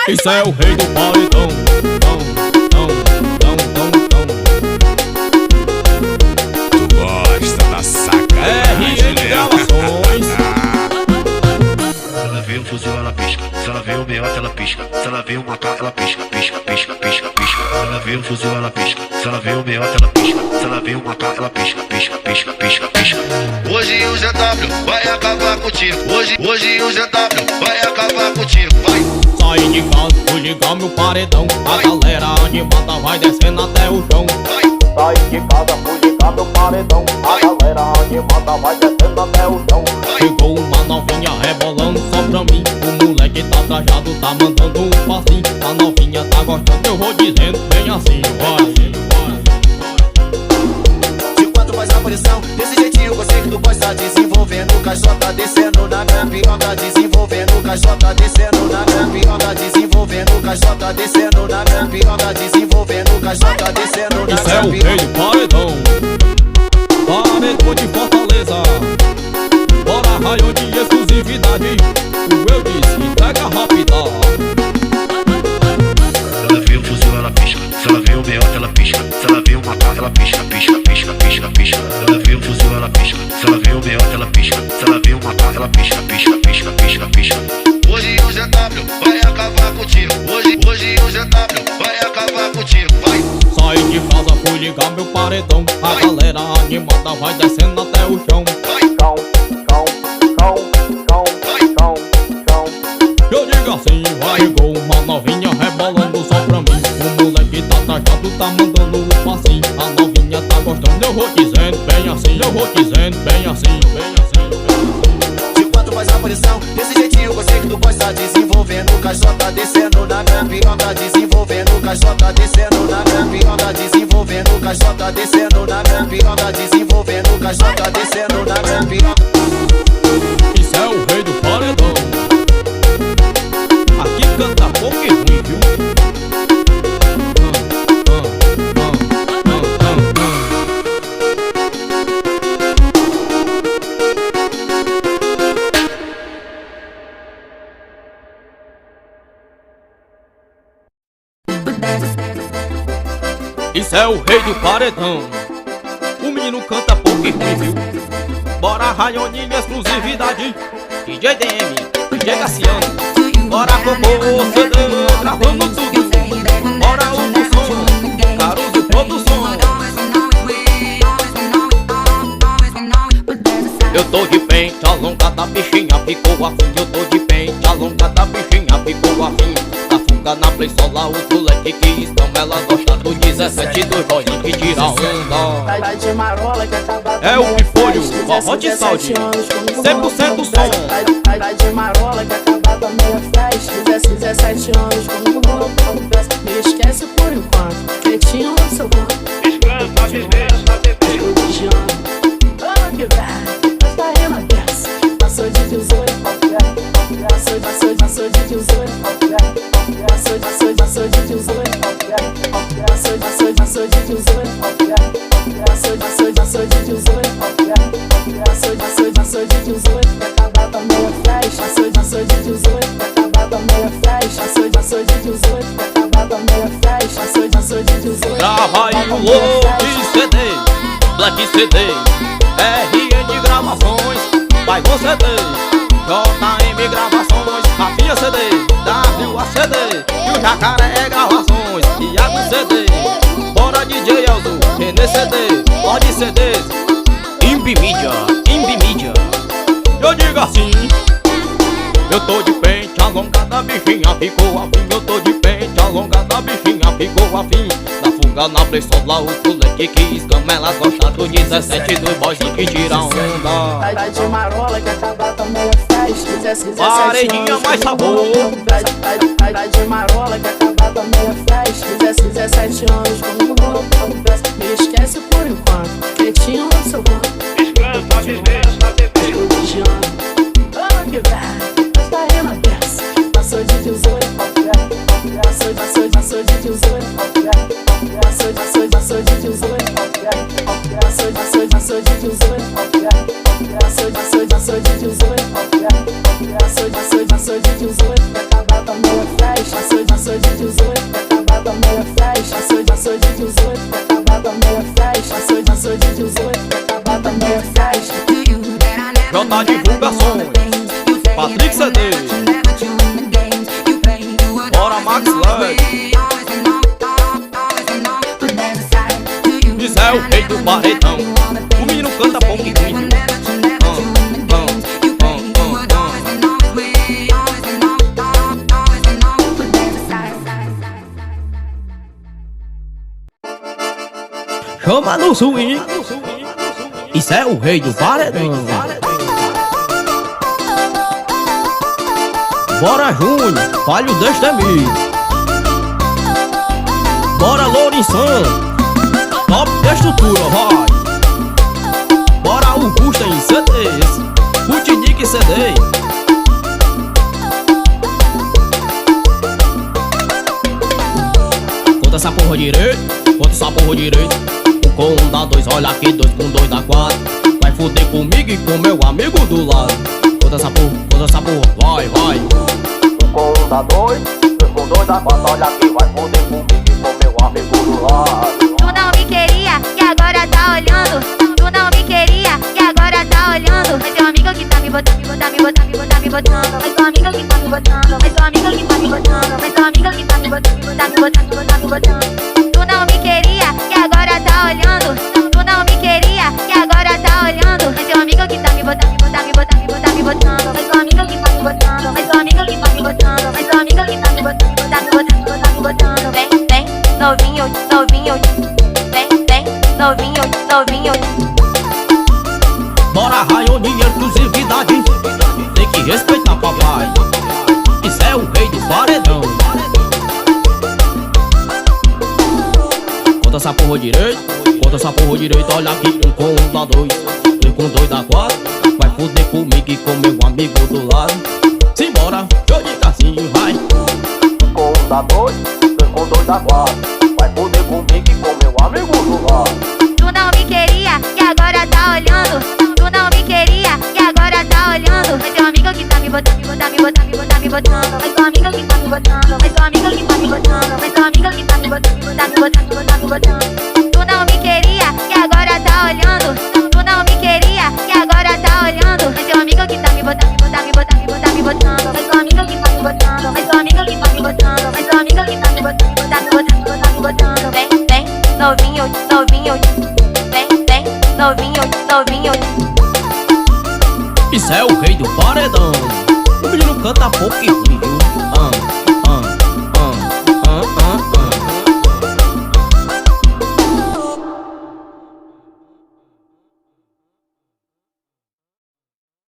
Isso é o rei do paredão. Tu gosta da sacanagem, RN Gravações. Se ela vê um fuzil, ela pisca. Se ela vê um meiota, ela pisca. Se ela vê um macaco, ela pisca, pisca, pisca, pisca, pisca. Se ela vê um fuzil, ela pisca. Se ela vê um meiota, ela pisca. Se ela vê um macaco, ela pisca, pisca, pisca, pisca, pisca. Hoje o GW vai acabar contigo. Hoje o GW vai acabar contigo. Vai! Saí de casa, fui ligar meu paredão. A galera animada vai descendo até o chão. Vai! Saí de casa, fui ligar meu paredão. A galera animada vai descendo até o chão. Chegou uma novinha rebolando só pra mim. O moleque tá trajado, tá mandando um passinho. A novinha tá gostando, eu vou dizendo bem assim. Vai. De quatro faz a posição, desse jeitinho eu sei que tu gosta. Desenvolvendo caixota, descendo na minha piroca. Desenvolvendo caixota, descendo na minha piroca. Desenvolvendo caixota, descendo na minha piroca. Desenvolvendo caixota, descendo na Isso é o minha rei do paredão. Paredão de Fortaleza. Bora raio de exclusividade. O eu disse, entrega rápida. Se ela vê um fuzil, ela pisca. Se ela vê um meiota, ela pisca. Se ela vê um macaco, ela pisca, pisca, pisca, pisca, pisca. Se ela vê um fuzil, ela pisca. Se ela vê um meiota, ela pisca. Se ela vê um macaco, ela pisca, pisca, pisca, pisca, pisca. Hoje o GW vai acabar contigo. Hoje o GW vai acabar contigo. Vai! Saí de casa, fui ligar meu paredão. A galera animada vai descendo até o chão. Vai! Eu digo assim, vai. Chegou uma novinha rebolando só pra mim. O moleque tá trajado, tá mandando um passinho. A novinha tá gostando, eu vou dizendo bem assim. Eu vou dizendo bem assim, bem assim, bem assim. De quatro faz a posição, desse jeitinho eu sei que tu gosta. Desenvolvendo caixota, descendo na minha piroca. Desenvolvendo caixota, descendo na minha piroca. Desenvolvendo caixota, descendo na minha piroca. Desenvolvendo caixota, descendo na minha piroca. Isso é o rei do paredão. Aqui canta pouco e ruim, viu? Isso é o rei do paredão. O menino canta pouco e ruim, viu? Bora raioninha, exclusividade. DJ DM, DJ Cassiano. Bora compor, CD, gravando tudo. Bora o som, Caruso Produções. Eu tô de pente, alongada, bichinha ficou afim. Eu tô de pente, alongada, bichinha ficou afim. Da fuga na play sola, os moleque que estão, ela gosta do 17 dos boys que tira onda. É o Pipolho, forró de saúde, 100% som. Tá de marola que acaba com a minha festa. 17 anos com festa. Me esquece por enquanto, quietinho no seu banco. Descansa, descansa, Vigiando, ano que vem, essa rima desce. Passou de 18, passou de 18, passou de 18, passou de 18, passou de 18, passou de 18, que acabar com a minha festa. Passou de 18, que acabar com a minha festa. Passou de 18, que acabar com a minha festa. Passou de 18. Grava aí o Load CD, Black CD, RN Gravações, vai com CD, JM Gravações, Rafinha CD, WA CD, e o Jacaré Gravações, Iago CD, bora DJ Elzo, Renê CD, Lorde CDs, Imbi Mídia. Eu digo assim, eu tô de pente, alongada, bichinha ficou afim. Eu tô de pente, alongada, bichinha ficou afim. Da fuga na play sola, os moleque que escama, elas gostam do 17 dos boys que tiram onda. Tá de marola que acaba com a minha festa. Paredinha mais sabor. Tá de marola que acaba com a minha festa. 17 anos com festa. Me esquece por enquanto, quietinho no seu banco. descansa, descansa. Vigiando, ano que vem, essa rima desce. Passou de 18, passou de 18, passou de 18, passou de 18, passou de 18, que acabar com a minha festa. Max Live. Isso é o rei do paredão. O menino canta pouco e ruim. Chama no swing. Isso é o rei do paredão. Bora Júnior, falho destemido. Bora Lourenção, top da estrutura, vai. Bora Augusta em CDs, Putinique CD. Conta essa porra direito, conta essa porra direito. Um com um dá dois, olha aqui, dois com dois dá quatro. Vai fuder comigo e com meu amigo do lado. Conta essa porra, vai, vai. Um com um dá dois, dois com dois dá quatro. Olha aqui, vai fuder comigo e com meu amigo do lado. Tu não me queria e agora tá olhando. Tu não me queria e agora tá olhando. Mas teu amigo que tá me botando, me botando, me botando, me botando, me botando. Mas teu amigo que tá me botando, mas teu amigo que tá me botando. Mas teu amigo que tá me botando, me botando, me botando, me botando, me botando. Tu não me queria e agora tá olhando. Tu não me queria e agora tá olhando. Mas teu amigo que tá me botando, me botando, me botando, me botando, me botando. Mas teu amigo que tá me botando, mas teu amigo que tá me botando. Mas teu amigo que tá me botando, me botando, me botando, me botando, me botando. Vem, vem, novinho, novinho. Vem, vem, novinho, novinho. Bora Raioninha, exclusividade. Tem que respeitar papai. Isso é o rei do paredão. Conta essa porra direito, conta essa porra direito. Olha aqui, um com um dá dois, dois com dois dá quatro. Vai fuder comigo e com meu amigo do lado. Simbora, show de cassinho, vai. Um com um dá dois, dois com dois dá quatro. Vai fuder comigo e com meu amigo do lado. Tu não me queria e agora tá olhando. Tu não me queria e agora tá olhando. Mas teu amigo que tá me botando, me botando, me botando, me botando, me botando. Mas teu amigo que tá me botando, mas teu amigo que tá me botando. Mas teu amigo que tá me botando, me botando, me botando, me botando, me botando. Tu não me queria e agora tá olhando. Tu não me queria e agora tá olhando. Mas teu amigo que tá me botando, me botando, me botando, me botando, me botando. Mas teu amigo que tá me botando, mas teu amigo que tá me botando. Mas teu amigo que tá me botando, me botando, me botando, me botando, me botando. Vem, vem, novinho, novinho. Vem, vem, novinho, novinho. Isso é o rei do paredão. O menino canta pouco e ruim, viu?